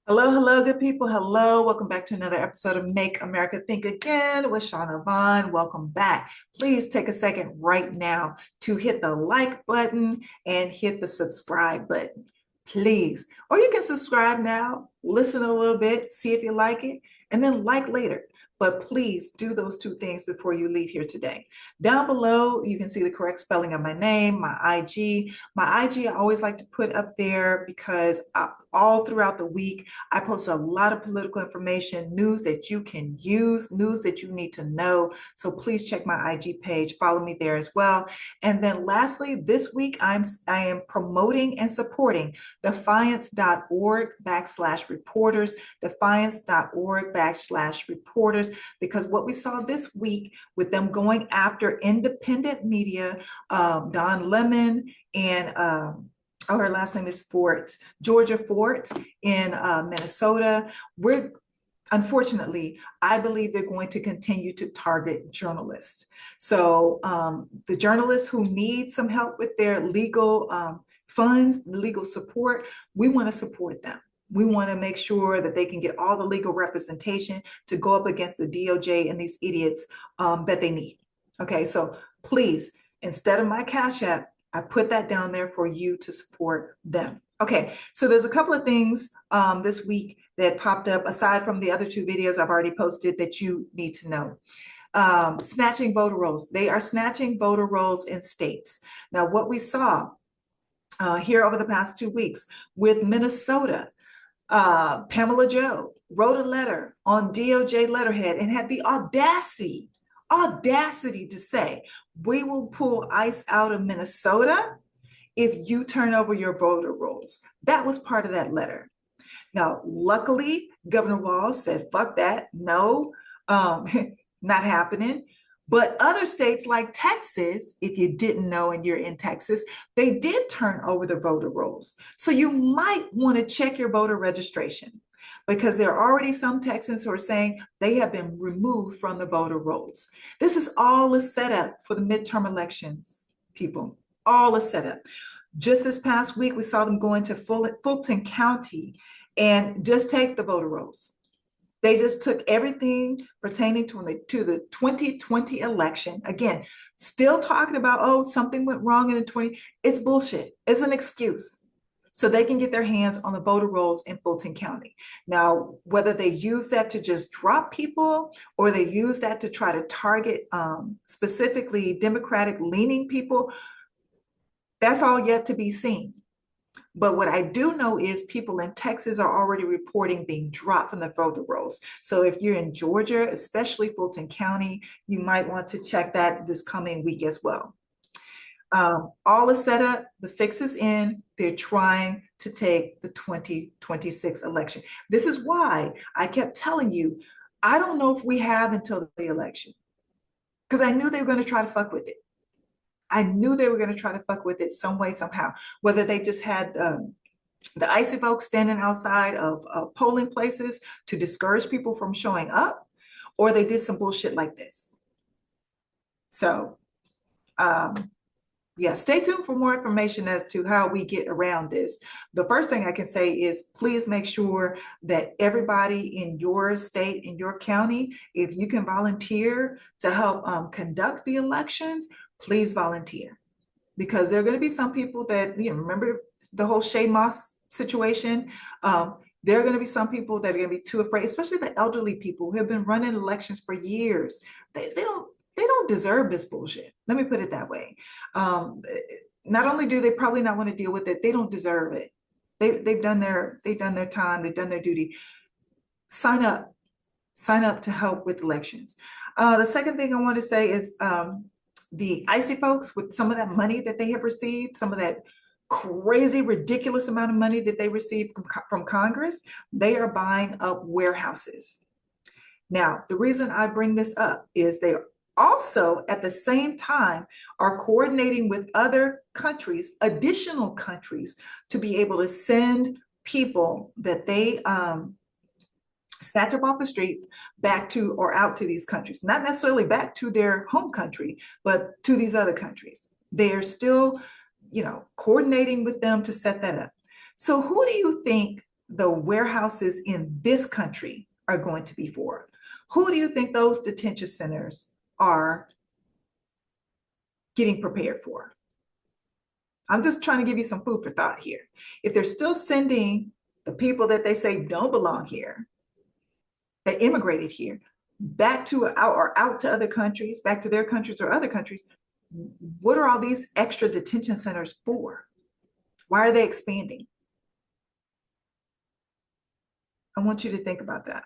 Hello, hello, good people. Hello. Welcome back to another episode of Make America Think Again with Shauna. Welcome back. Please take a second right now to hit the like button and hit the subscribe button. Please. Or you can subscribe now, listen a little bit, see if you like it, and then like later. But please do those two things before you leave here today. Down below, you can see the correct spelling of my name, my IG. My IG, I always like to put up there because all throughout the week, I post a lot of political information, news that you can use, news that you need to know. So please check my IG page, follow me there as well. And then lastly, this week I am promoting and supporting defiance.org/reporters, defiance.org/reporters, because what we saw this week with them going after independent media, Don Lemon and her last name is Fort, Georgia Fort in Minnesota. Unfortunately, I believe they're going to continue to target journalists. So the journalists who need some help with their legal funds, legal support, we want to support them. We want to make sure that they can get all the legal representation to go up against the DOJ and these idiots that they need. Okay, so please, instead of my Cash App, I put that down there for you to support them. Okay, so there's a couple of things this week that popped up aside from the other two videos I've already posted that you need to know. Snatching voter rolls. They are snatching voter rolls in states. Now, what we saw here over the past 2 weeks with Minnesota, Pamela Joe wrote a letter on DOJ letterhead and had the audacity to say, we will pull ICE out of Minnesota if you turn over your voter rolls. That was part of that letter. Now, luckily, Governor Walz said, fuck that, no, not happening. But other states like Texas, if you didn't know and you're in Texas, they did turn over the voter rolls. So you might want to check your voter registration because there are already some Texans who are saying they have been removed from the voter rolls. This is all a setup for the midterm elections, people, all a setup. Just this past week, we saw them go into Fulton County and just take the voter rolls. They just took everything pertaining to the 2020 election. Again, still talking about, oh, something went wrong in the 20. It's bullshit. It's an excuse. So they can get their hands on the voter rolls in Fulton County. Now, whether they use that to just drop people or they use that to try to target specifically Democratic leaning people, that's all yet to be seen. But what I do know is people in Texas are already reporting being dropped from the voter rolls. So if you're in Georgia, especially Fulton County, you might want to check that this coming week as well. All is set up, the fix is in, they're trying to take the 2026 election. This is why I kept telling you, I don't know if we have until the election, because I knew they were going to try to fuck with it. I knew they were going to try to fuck with it some way, somehow, whether they just had the icy folks standing outside of polling places to discourage people from showing up, or they did some bullshit like this. So, yeah, stay tuned for more information as to how we get around this. The first thing I can say is please make sure that everybody in your state, in your county, if you can volunteer to help conduct the elections, please volunteer, because there are going to be some people that, remember the whole Shay Moss situation. There are going to be some people that are going to be too afraid, especially the elderly people who have been running elections for years. They don't deserve this bullshit. Let me put it that way. Not only do they probably not want to deal with it, they don't deserve it. They've done their time, they've done their duty. Sign up to help with elections. The second thing I want to say is the icy folks, with some of that money that they have received, some of that crazy, ridiculous amount of money that they received from Congress, they are buying up warehouses. Now, the reason I bring this up is they also, at the same time, are coordinating with other countries, additional countries, to be able to send people that they snatch up off the streets back to or out to these countries, not necessarily back to their home country, but to these other countries. They are still, coordinating with them to set that up. So who do you think the warehouses in this country are going to be for? Who do you think those detention centers are getting prepared for? I'm just trying to give you some food for thought here. If they're still sending the people that they say don't belong here, that immigrated here, back to out to other countries, back to their countries or other countries, what are all these extra detention centers for? Why are they expanding? I want you to think about that.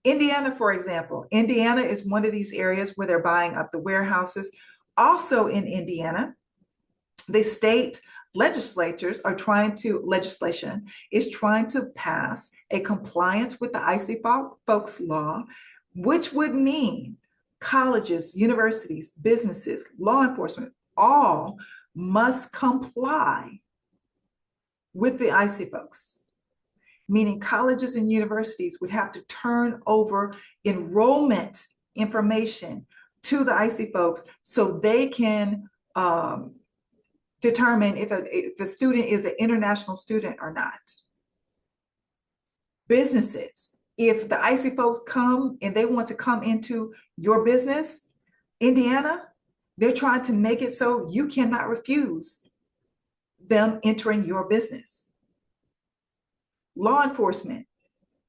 Indiana, for example, Indiana is one of these areas where they're buying up the warehouses. Also in Indiana, the state legislation is trying to pass a compliance with the icy folks law, which would mean colleges, universities, businesses, law enforcement, all must comply with the icy folks, meaning colleges and universities would have to turn over enrollment information to the icy folks so they can determine if a student is an international student or not. Businesses, if the icy folks come and they want to come into your business, Indiana, they're trying to make it so you cannot refuse them entering your business. Law enforcement,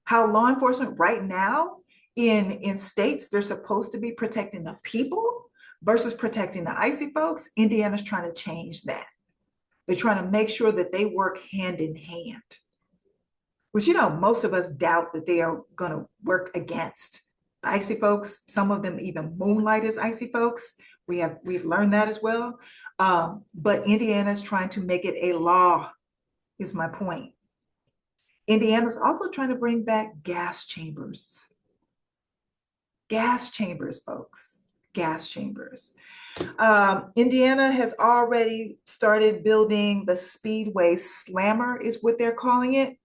how law enforcement right now in states, they're supposed to be protecting the people versus protecting the icy folks. Indiana's trying to change that. They're trying to make sure that they work hand in hand, which, you know, most of us doubt that they are going to work against the icy folks. Some of them even moonlight as icy folks. We've learned that as well. But Indiana's trying to make it a law, is my point. Indiana's also trying to bring back gas chambers. Gas chambers, folks. Gas chambers. Indiana has already started building the Speedway Slammer, is what they're calling it.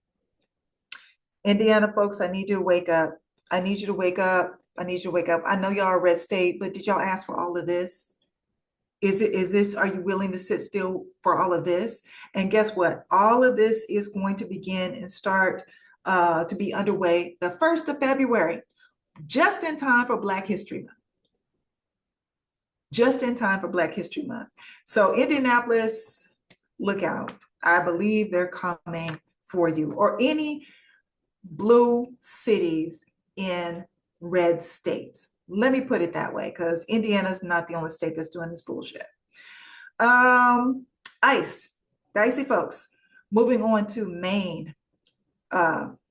Indiana folks, I need you to wake up. I need you to wake up. I need you to wake up. I know y'all are red state, but did y'all ask for all of this? Are you willing to sit still for all of this? And guess what? All of this is going to begin and start to be underway the 1st of February, just in time for Black History Month. Just in time for Black History Month. So Indianapolis, look out. I believe they're coming for you, or any blue cities in red states. Let me put it that way, because Indiana's not the only state that's doing this bullshit. ICE, the icy folks. Moving on to Maine.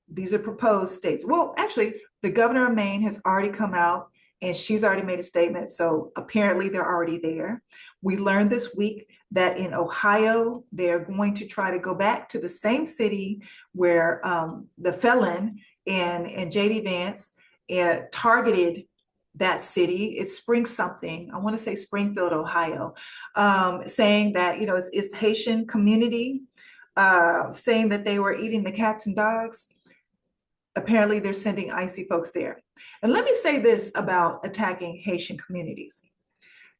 These are proposed states. Well, actually, the governor of Maine has already come out and she's already made a statement. So apparently they're already there. We learned this week that in Ohio, they're going to try to go back to the same city where the felon and J.D. Vance targeted that city. It's something, I want to say Springfield, Ohio, saying that, you know, it's Haitian community, saying that they were eating the cats and dogs. Apparently they're sending icy folks there. And let me say this about attacking Haitian communities.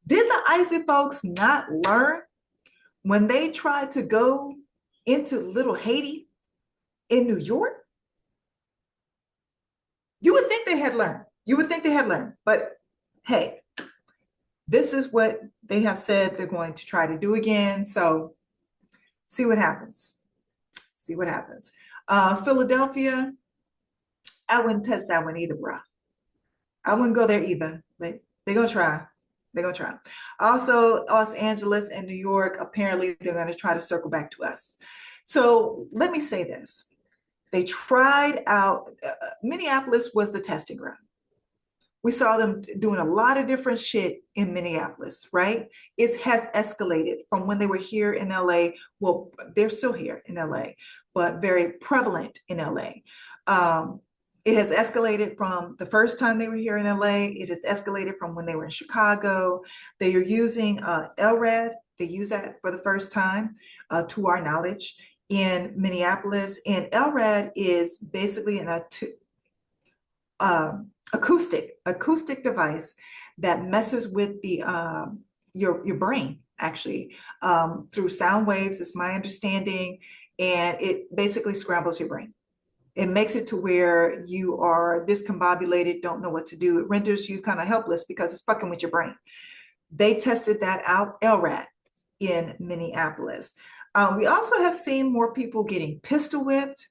Did the icy folks not learn when they tried to go into Little Haiti in New York? You would think they had learned. You would think they had learned. But hey, this is what they have said they're going to try to do again. So see what happens. See what happens. Philadelphia, I wouldn't touch that one either, bro. I wouldn't go there either, but they're going to try. They're going to try. Also, Los Angeles and New York, apparently they're going to try to circle back to us. So let me say this. They tried out, Minneapolis was the testing ground. We saw them doing a lot of different shit in Minneapolis, right? It has escalated from when they were here in LA. Well, they're still here in LA, but very prevalent in LA. It has escalated from the first time they were here in LA. It has escalated from when they were in Chicago. They are using LRAD. They use that for the first time, to our knowledge, in Minneapolis. And LRAD is basically an acoustic device that messes with the your brain, actually, through sound waves, is my understanding. and it basically scrambles your brain. It makes it to where you are discombobulated, don't know what to do. It renders you kind of helpless because it's fucking with your brain. They tested that out, LRAD, in Minneapolis. We also have seen more people getting pistol whipped.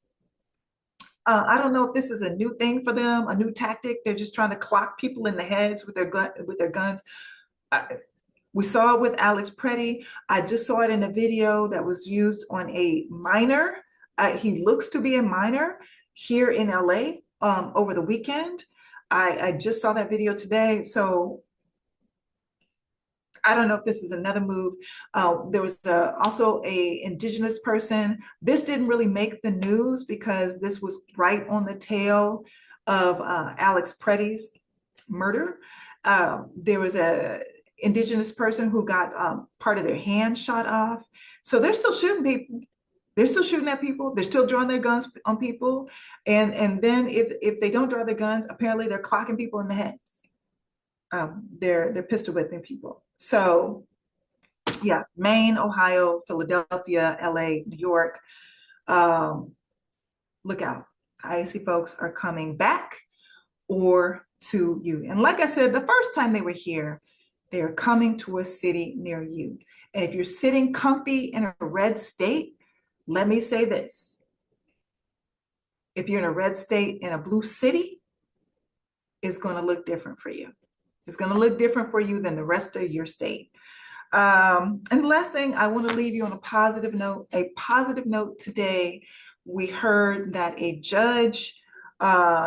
I don't know if this is a new thing for them, a new tactic. They're just trying to clock people in the heads with their guns. Uh, we saw it with Alex Preddy. I just saw it in a video that was used on a minor. He looks to be a minor here in LA over the weekend. I just saw that video today. So I don't know if this is another move. There was also a indigenous person. This didn't really make the news because this was right on the tail of Alex Preddy's murder. There was a indigenous person who got part of their hand shot off. So they're still shooting people. They're still shooting at people. They're still drawing their guns on people. And then if they don't draw their guns, apparently they're clocking people in the heads. They're pistol whipping people. So yeah, Maine, Ohio, Philadelphia, LA, New York. Look out. IAC folks are coming back or to you. And like I said, the first time they were here, they're coming to a city near you. And if you're sitting comfy in a red state, let me say this. If you're in a red state in a blue city, it's going to look different for you. It's going to look different for you than the rest of your state. And the last thing, I want to leave you on a positive note. A positive note today, we heard that a judge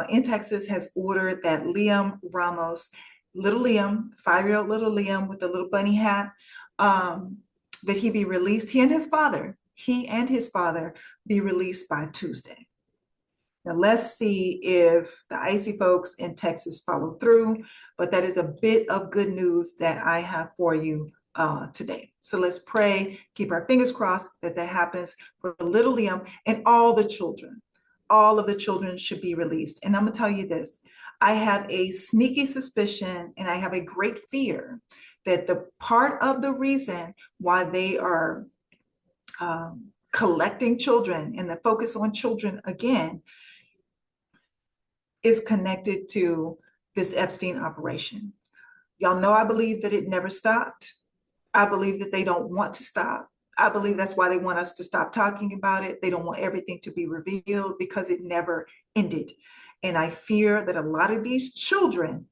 in Texas has ordered that Liam Ramos, little Liam, 5-year-old little Liam with a little bunny hat, that he be released. He and his father be released by Tuesday. Now, let's see if the icy folks in Texas follow through, but that is a bit of good news that I have for you today. So let's pray, keep our fingers crossed that that happens for little Liam and all the children. All of the children should be released. And I'm gonna tell you this, I have a sneaky suspicion and I have a great fear that the part of the reason why they are collecting children and the focus on children again is connected to this Epstein operation. Y'all know I believe that it never stopped. I believe that they don't want to stop. I believe that's why they want us to stop talking about it. They don't want everything to be revealed because it never ended. And I fear that a lot of these children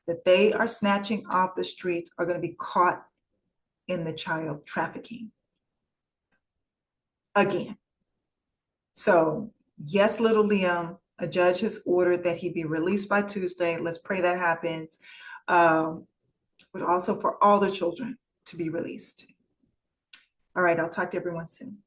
that they are snatching off the streets are going to be caught in the child trafficking again. So yes, little Liam, a judge has ordered that he be released by Tuesday. Let's pray that happens. But also for all the children to be released. All right, I'll talk to everyone soon.